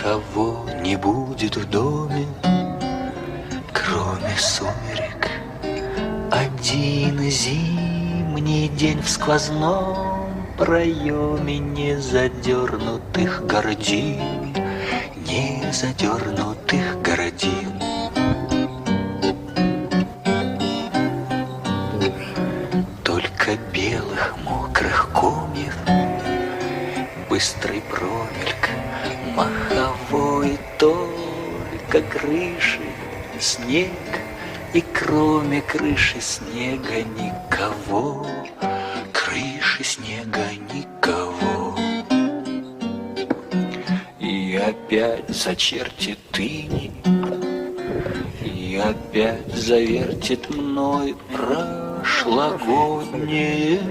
Никого не будет в доме, кроме сумерек. Один зимний день в сквозном проеме незадернутых гордин, незадернутых гордин. Только белых мокрых комьев, быстрый промельк маховой, только крыши снег, и кроме крыши снега никого, крыши снега никого. И опять зачертит иней, и опять завертит мной прошлогоднее